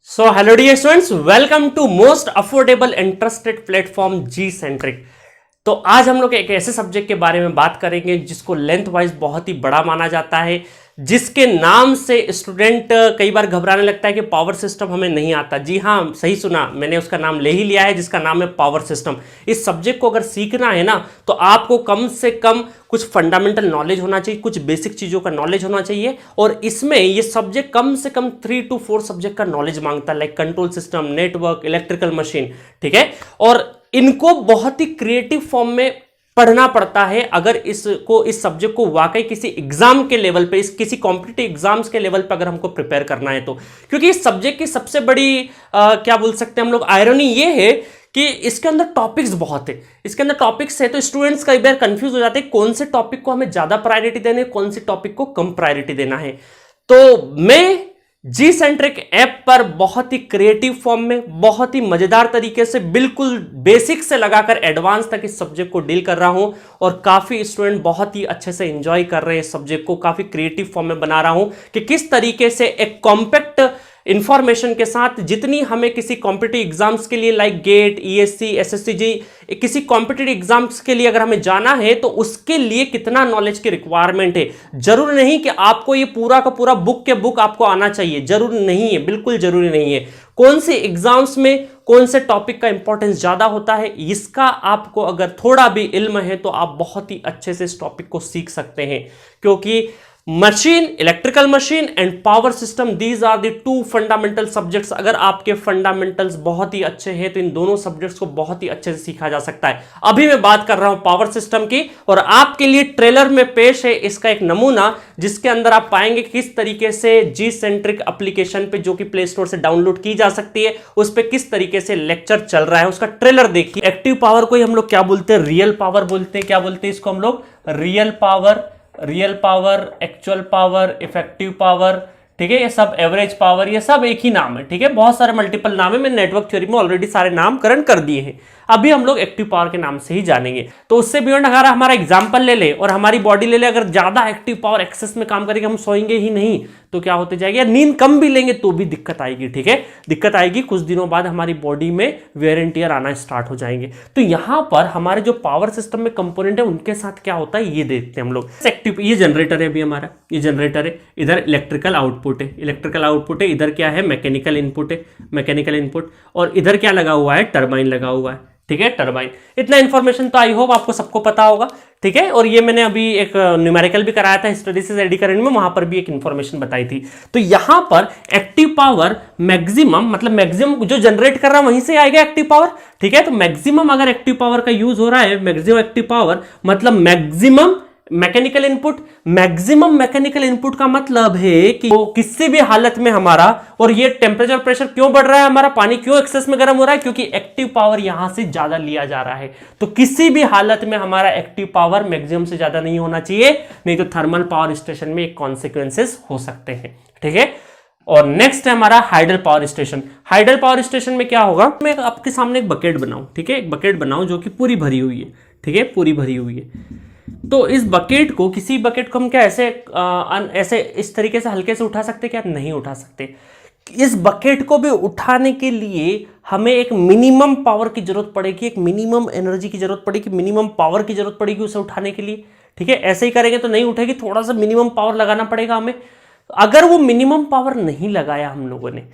So, hello dear students, welcome to most affordable and trusted platform G Centric। तो आज हम लोग एक ऐसे सब्जेक्ट के बारे में बात करेंगे जिसको लेंथ वाइज बहुत ही बड़ा माना जाता है, जिसके नाम से स्टूडेंट कई बार घबराने लगता है कि पावर सिस्टम हमें नहीं आता। जी हाँ, सही सुना, मैंने उसका नाम ले ही लिया है जिसका नाम है पावर सिस्टम। इस सब्जेक्ट को अगर सीखना है ना तो आपको कम से कम कुछ फंडामेंटल नॉलेज होना चाहिए, कुछ बेसिक चीज़ों का नॉलेज होना चाहिए। और इसमें ये सब्जेक्ट कम से कम 3 to 4 सब्जेक्ट का नॉलेज मांगता है, like control system, network, electrical machine, ठीक है। और इनको बहुत ही क्रिएटिव फॉर्म में पढ़ना पड़ता है अगर इस सब्जेक्ट को वाकई किसी एग्जाम के लेवल पे, किसी कॉम्पिटिटिव एग्जाम्स के लेवल पे अगर हमको प्रिपेयर करना है तो। क्योंकि इस सब्जेक्ट की सबसे बड़ी क्या बोल सकते हैं हम लोग, आयरनी ये है कि इसके अंदर टॉपिक्स बहुत है। इसके अंदर टॉपिक्स है तो स्टूडेंट्स कई बार कंफ्यूज हो जाते हैं कौन से टॉपिक को हमें ज्यादा प्रायोरिटी देना है, कौन से टॉपिक को कम प्रायोरिटी देना है। तो मैं जी सेंट्रिक ऐप पर बहुत ही क्रिएटिव फॉर्म में, बहुत ही मजेदार तरीके से, बिल्कुल बेसिक से लगाकर एडवांस तक इस सब्जेक्ट को डील कर रहा हूं। और काफी स्टूडेंट बहुत ही अच्छे से एंजॉय कर रहे हैं इस सब्जेक्ट को। काफी क्रिएटिव फॉर्म में बना रहा हूं कि किस तरीके से एक कॉम्पैक्ट इंफॉर्मेशन के साथ, जितनी हमें किसी कॉम्पिटिटिव एग्जाम्स के लिए लाइक गेट, ईएससी, एसएससीजी, किसी कॉम्पिटिटिव एग्जाम्स के लिए अगर हमें जाना है तो उसके लिए कितना नॉलेज की रिक्वायरमेंट है। जरूरी नहीं कि आपको ये पूरा का पूरा बुक के बुक आपको आना चाहिए, जरूरी नहीं है, बिल्कुल जरूरी नहीं है। कौन से एग्जाम्स में कौन से टॉपिक का इंपॉर्टेंस ज्यादा होता है, इसका आपको अगर थोड़ा भी इल्म है तो आप बहुत ही अच्छे से इस टॉपिक को सीख सकते हैं। क्योंकि machine, electrical machine and power system, these are the 2 fundamental subjects. अगर आपके फंडामेंटल्स बहुत ही अच्छे हैं तो इन दोनों सब्जेक्ट्स को बहुत ही अच्छे से सीखा जा सकता है। अभी मैं बात कर रहा हूं पावर सिस्टम की और आपके लिए ट्रेलर में पेश है इसका एक नमूना, जिसके अंदर आप पाएंगे किस तरीके से जी सेंट्रिक एप्लीकेशन पे, जो कि प्ले स्टोर से डाउनलोड की जा सकती है, उस पर किस तरीके से लेक्चर चल रहा है, उसका ट्रेलर देखिए। एक्टिव पावर को हम लोग क्या बोलते हैं, रियल पावर बोलते हैं। क्या बोलते हैं इसको हम लोग, real power, actual power, effective power, ठीक है। ये सब एवरेज पावर, ये सब एक ही नाम है, ठीक है। बहुत सारे मल्टीपल नाम है, मैंने नेटवर्क थ्योरी में ऑलरेडी सारे नामकरण कर दिए हैं। अभी हम लोग एक्टिव पावर के नाम से ही जानेंगे। तो उससे बियॉन्ड अगर हमारा एग्जांपल ले ले और हमारी बॉडी ले ले, अगर ज्यादा एक्टिव पावर एक्सेस में काम करेगी, हम सोएंगे ही नहीं तो क्या होते जाएगी, या नींद कम भी लेंगे तो भी दिक्कत आएगी, ठीक है। दिक्कत आएगी, कुछ दिनों बाद हमारी बॉडी में वेयर एंड टियर आना स्टार्ट हो जाएंगे। तो यहां पर हमारे जो पावर सिस्टम में कंपोनेंट है उनके साथ क्या होता है ये देखते हैं हम लोग। एक्टिव, ये जनरेटर है, अभी हमारा ये जनरेटर है, इधर इलेक्ट्रिकल आउटपुट है, इधर क्या है, मैकेनिकल इनपुट, और इधर क्या लगा हुआ है, टरबाइन लगा हुआ है, ठीक है, टरबाइन। इतना इंफॉर्मेशन तो आई होप आपको सबको पता होगा, ठीक है। और ये मैंने अभी एक न्यूमेरिकल भी कराया था हिस्टोरेसिस एडी करंट में, वहां पर भी एक इंफॉर्मेशन बताई थी। तो यहां पर एक्टिव पावर मैक्सिमम, मतलब मैक्सिमम जो जनरेट कर रहा है वहीं से आएगा एक्टिव पावर, ठीक है। तो मैक्सिमम अगर एक्टिव पावर का यूज हो रहा है, मैक्सिमम एक्टिव पावर मतलब मैक्सिमम मैकेनिकल इनपुट का मतलब है कि किसी भी हालत में हमारा, और ये टेम्परेचर प्रेशर क्यों बढ़ रहा है, हमारा पानी क्यों एक्सेस में गर्म हो रहा है, क्योंकि एक्टिव पावर यहां से ज्यादा लिया जा रहा है। तो किसी भी हालत में हमारा एक्टिव पावर मैक्सिमम से ज्यादा नहीं होना चाहिए, नहीं तो थर्मल पावर स्टेशन में एक कॉन्सिक्वेंसेस हो सकते हैं, ठीक है। और नेक्स्ट है हमारा hydel power station. Hydel power station में क्या होगा, मैं आपके सामने एक बकेट बनाऊं, ठीक है, एक बकेट बनाऊं जो कि पूरी भरी हुई है, ठीक है, पूरी भरी हुई है। तो इस बकेट को, किसी बकेट को हम क्या ऐसे इस तरीके से हल्के से उठा सकते, क्या नहीं उठा सकते। इस बकेट को भी उठाने के लिए हमें एक मिनिमम पावर की जरूरत पड़ेगी, एक मिनिमम एनर्जी की जरूरत पड़ेगी, मिनिमम पावर की जरूरत पड़ेगी उसे उठाने के लिए, ठीक है। ऐसे ही करेंगे तो नहीं उठेगी, थोड़ा सा मिनिमम पावर लगाना पड़ेगा हमें। अगर वो मिनिमम पावर नहीं लगाया हम लोगों ने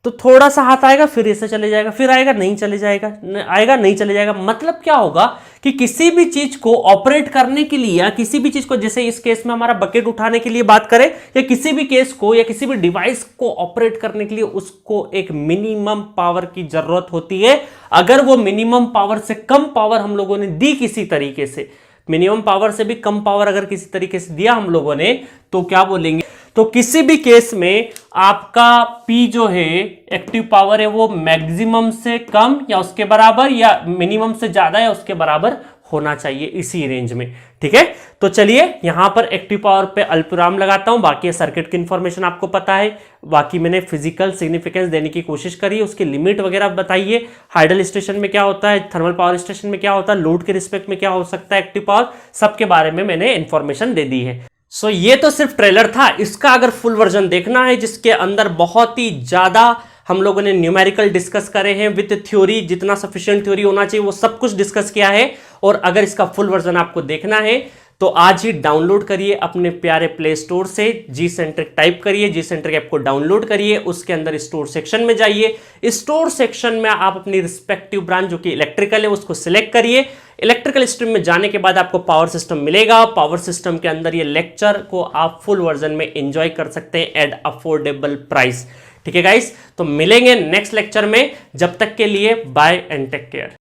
तो थोड़ा सा हाथ आएगा, फिर ऐसे चले जाएगा, फिर आएगा, नहीं चले जाएगा, आएगा, नहीं चले जाएगा। मतलब क्या होगा कि किसी भी चीज को ऑपरेट करने के लिए, या किसी भी चीज को, जैसे इस केस में हमारा बकेट उठाने के लिए बात करें, या किसी भी केस को या किसी भी डिवाइस को ऑपरेट करने के लिए, उसको एक मिनिमम पावर की जरूरत होती है। अगर वो मिनिमम पावर से कम पावर हम लोगों ने दी किसी तरीके से, मिनिमम पावर से भी कम पावर अगर किसी तरीके से दिया हम लोगों ने, तो क्या बोलेंगे, तो किसी भी केस में आपका P जो है, एक्टिव पावर है, वो मैक्सिमम से कम या उसके बराबर, या मिनिमम से ज्यादा या उसके बराबर होना चाहिए, इसी रेंज में, ठीक है। तो चलिए यहां पर एक्टिव पावर पे अल्पविराम लगाता हूं। बाकी सर्किट की इंफॉर्मेशन आपको पता है, बाकी मैंने फिजिकल सिग्निफिकेंस देने की कोशिश करी है, उसकी लिमिट वगैरह बताइए। हाइडल स्टेशन में क्या होता है, थर्मल पावर स्टेशन में क्या होता है, लोड के रिस्पेक्ट में क्या हो सकता है एक्टिव पावर, सबके बारे में मैंने इंफॉर्मेशन दे दी है। ये तो सिर्फ ट्रेलर था। इसका अगर फुल वर्जन देखना है जिसके अंदर बहुत ही ज्यादा हम लोगों ने न्यूमेरिकल डिस्कस करे हैं विद थ्योरी, जितना सफिशिएंट थ्योरी होना चाहिए वो सब कुछ डिस्कस किया है। और अगर इसका फुल वर्जन आपको देखना है तो आज ही डाउनलोड करिए अपने प्यारे प्ले स्टोर से, जी सेंट्रिक टाइप करिए, जी सेंट्रिक ऐप को डाउनलोड करिए, उसके अंदर स्टोर सेक्शन में जाइए, स्टोर सेक्शन में आप अपनी रिस्पेक्टिव ब्रांच जो कि इलेक्ट्रिकल है उसको सिलेक्ट करिए। इलेक्ट्रिकल स्ट्रीम में जाने के बाद आपको पावर सिस्टम मिलेगा, पावर सिस्टम के अंदर ये लेक्चर को आप फुल वर्जन में एंजॉय कर सकते हैं एट अफोर्डेबल प्राइस। ठीक है गाइस, तो मिलेंगे नेक्स्ट लेक्चर में, जब तक के लिए बाय एंड टेक केयर।